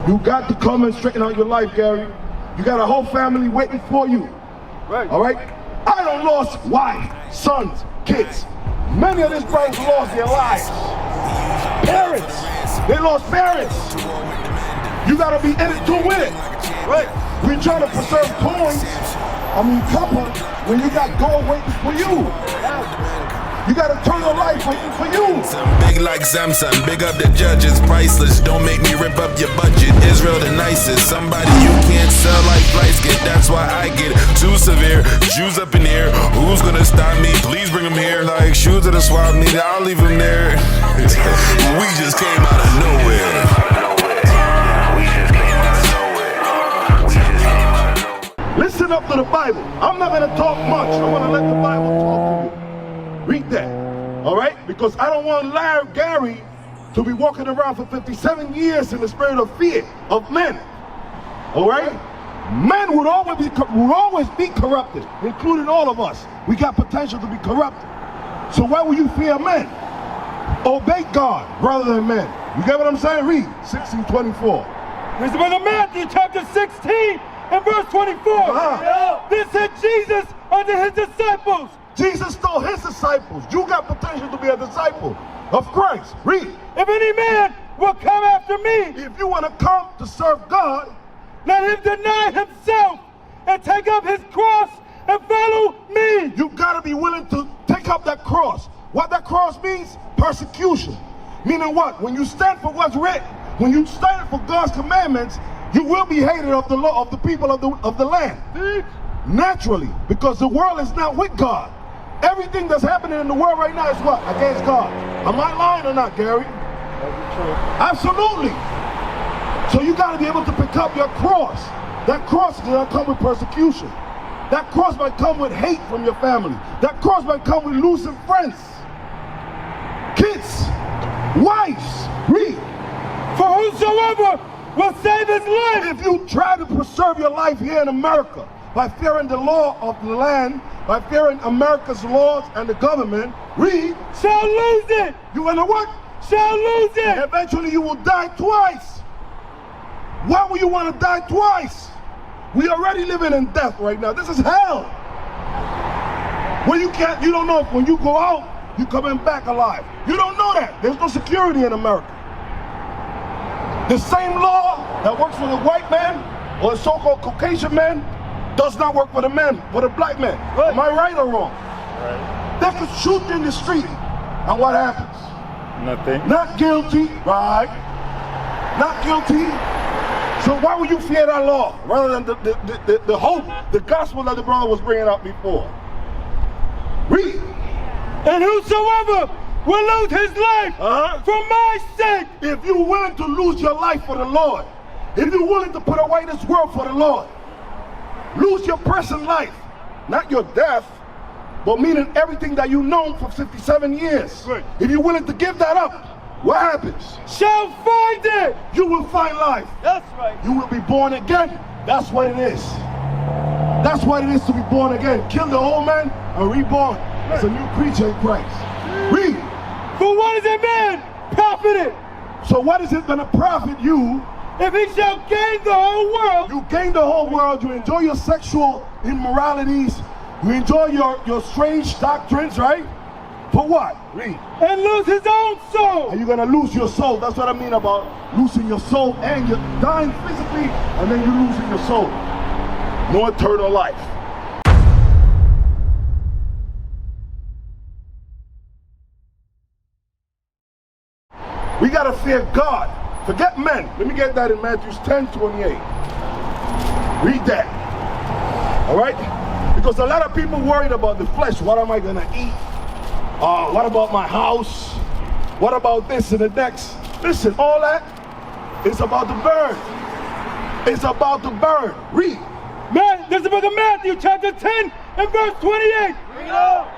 You got to come and straighten out your life, Gary. You got a whole family waiting for you. Right. All right? I done lost wife, sons, kids. Many of these brothers lost their lives. Parents. They lost parents. You got to be in it to win it. Right? We trying to preserve coins, copper, when you got gold waiting for you. You got eternal life waiting for you. Big like Samson, big up the judges, priceless. Don't make me rip up your budget. Israel the nicest, somebody you can't sell like flights get. That's why I get too severe. Jews up in here, who's gonna stop me? Please bring them here. Like shoes at a swap meet, I'll leave them there. We just came out of nowhere. Listen up to the Bible. I'm not gonna talk much. I want to let the Bible talk to you. Read that, all right? Because I don't want Larry Gary to be walking around for 57 years in the spirit of fear of men, all right? Men would always be corrupted, including all of us. We got potential to be corrupted. So why would you fear men? Obey God rather than men. You get what I'm saying? Read 16:24. This is Matthew chapter 16 and verse 24. This said Jesus unto his disciples. Jesus told his disciples, you got potential to be a disciple of Christ. Read. If any man will come after me, If you want to come to serve God, let him deny himself and take up his cross and follow me. you got to be willing to take up that cross. What that cross means? Persecution. Meaning what? When you stand for what's written, when you stand for God's commandments, you will be hated of the law of the people of the land. Naturally, because the world is not with God. Everything that's happening in the world right now is what? Against God. Am I lying or not, Gary? Absolutely. So you got to be able to pick up your cross. That cross is going to come with persecution. That cross might come with hate from your family. That cross might come with losing friends, kids, wives. Read. For whosoever will save his life. If you try to preserve your life here in America by fearing the law of the land, by fearing America's laws and the government, read, shall lose it. you gonna what? Shall lose it. Eventually you will die twice. Why would you want to die twice? We already living in death right now. This is hell. When you don't know if when you go out, you coming back alive. You don't know that. There's no security in America. The same law that works for the white man or the so-called Caucasian man does not work for the man, for the black man. Right. Am I right or wrong? Right. They could shoot you in the street, and what happens? Nothing. Not guilty, right? Not guilty. So why would you fear that law rather than the hope, the gospel that the brother was bringing up before? Read. And whosoever will lose his life for my sake. If you're willing to lose your life for the Lord, if you're willing to put away this world for the Lord, lose your present life, not your death, but meaning everything that you've known for 57 years. Right. If you're willing to give that up, what happens? Shall find it. You will find life. That's right. You will be born again. That's what it is. That's what it is to be born again. Kill the old man and reborn as a new creature in Christ. Read. For what is a man profited? So what is it going to profit you if he shall gain the whole world? You gain the whole world. You enjoy your sexual immoralities. You enjoy your strange doctrines, right? For what? Read. And lose his own soul. Are you going to lose your soul? That's what I mean about losing your soul, and you're dying physically and then you're losing your soul. No eternal life. We got to fear God. Forget men. Let me get that in Matthew 10:28. Read that. All right? Because a lot of people worried about the flesh. What am I going to eat? What about my house? What about this and the next? Listen, all that is about the burn. It's about the burn. Read. This is the book of Matthew chapter 10 and verse 28.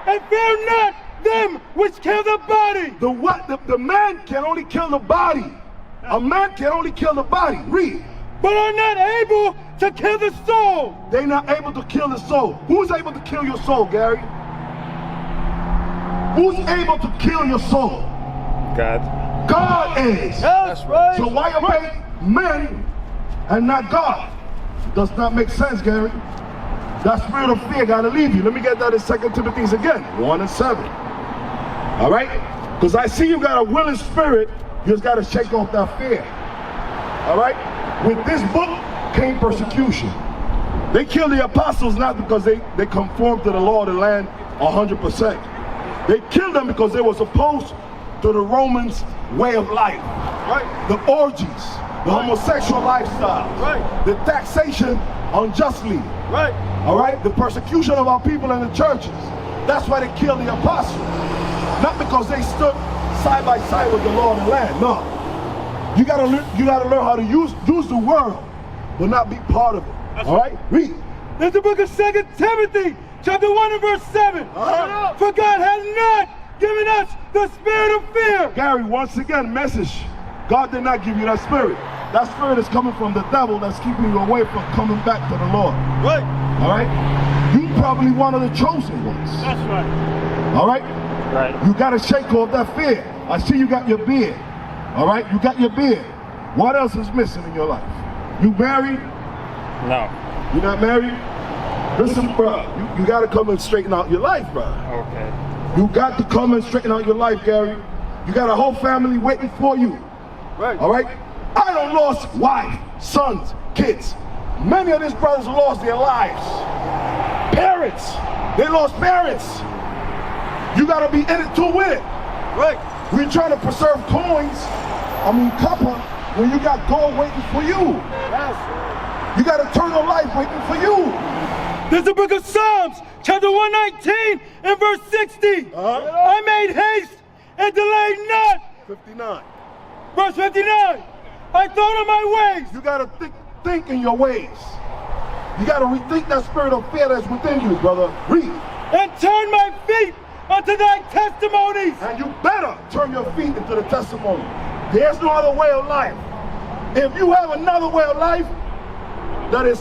And fear not them which kill the body. The man can only kill the body. A man can only kill the body. Read. But are not able to kill the soul. They're not able to kill the soul. Who's able to kill your soul, Gary? Who's able to kill your soul? God. God is. That's right. So why obey men and not God. It does not make sense, Gary. That spirit of fear got to leave you. Let me get that in 2 Timothy again, 1 and 7. All right? Because I see you got a willing spirit. You just got to shake off that fear. All right? With this book came persecution. They killed the apostles not because they conformed to the law of the land 100%. They killed them because they were opposed to the Romans' way of life. Right? The orgies, the homosexual lifestyle, right? The taxation unjustly. Right. All right? The persecution of our people in the churches. That's why they killed the apostles. Not because they stood side by side with the law of the land. No. You gotta learn how to use the word, but not be part of it. All right? Read. There's the book of 2 Timothy, chapter 1 and verse 7. For God has not given us the spirit of fear. Gary, once again, message. God did not give you that spirit. That spirit is coming from the devil that's keeping you away from coming back to the Lord. Right. All right? You probably one of the chosen ones. That's right. All right? Right. You got to shake off that fear. I see you got your beard. All right? You got your beard. What else is missing in your life? You married? No. You're not married? Listen, bro. You got to come and straighten out your life, bro. Okay. You got to come and straighten out your life, Gary. You got a whole family waiting for you. Right. All right? I done lost wife, sons, kids. Many of these brothers lost their lives. Parents. They lost parents. You got to be in it to win it. Right. We're trying to preserve copper, when you got gold waiting for you. Yes. You got eternal life waiting for you. There's the book of Psalms, chapter 119 and verse 60. I made haste and delayed not. 59. Verse 59. I thought of my ways. You got to think in your ways. You got to rethink that spirit of fear that's within you, brother. Read. And turn my feet unto thy testimonies. And you better turn your feet into the testimony. There's no other way of life. If you have another way of life that is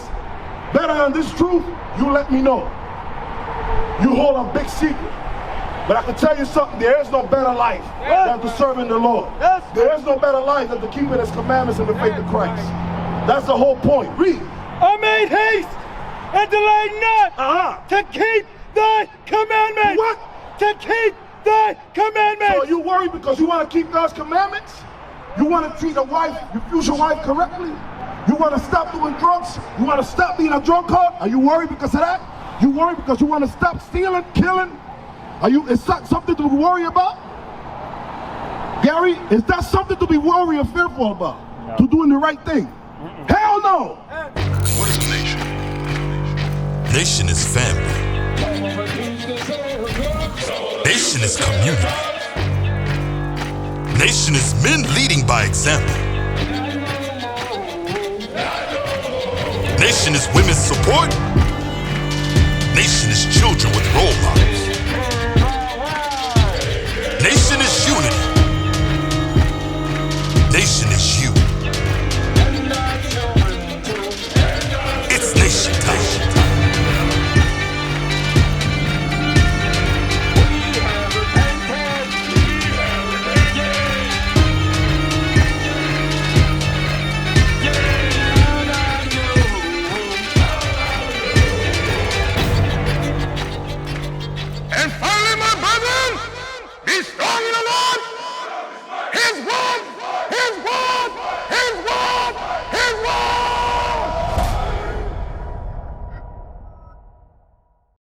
better than this truth, you let me know. You hold a big secret. But I can tell you something, there is no better life than to serve in the Lord. There is no better life than to keep in His commandments and the faith of Christ. That's the whole point. Read. I made haste and delayed not to keep thy commandments. What? To keep thy commandments. So you worry because you want to keep God's commandments? You want to treat your future wife correctly? You want to stop doing drugs? You want to stop being a drunkard? Are you worried because of that? You worried because you want to stop stealing, killing? Is that something to worry about? Gary, is that something to be worried or fearful about? No. To doing the right thing? Hell no! What is a nation? Nation is family. Nation is community. Nation is men leading by example. Nation is women's support. Nation is children with role models. Nation is unity. Nation is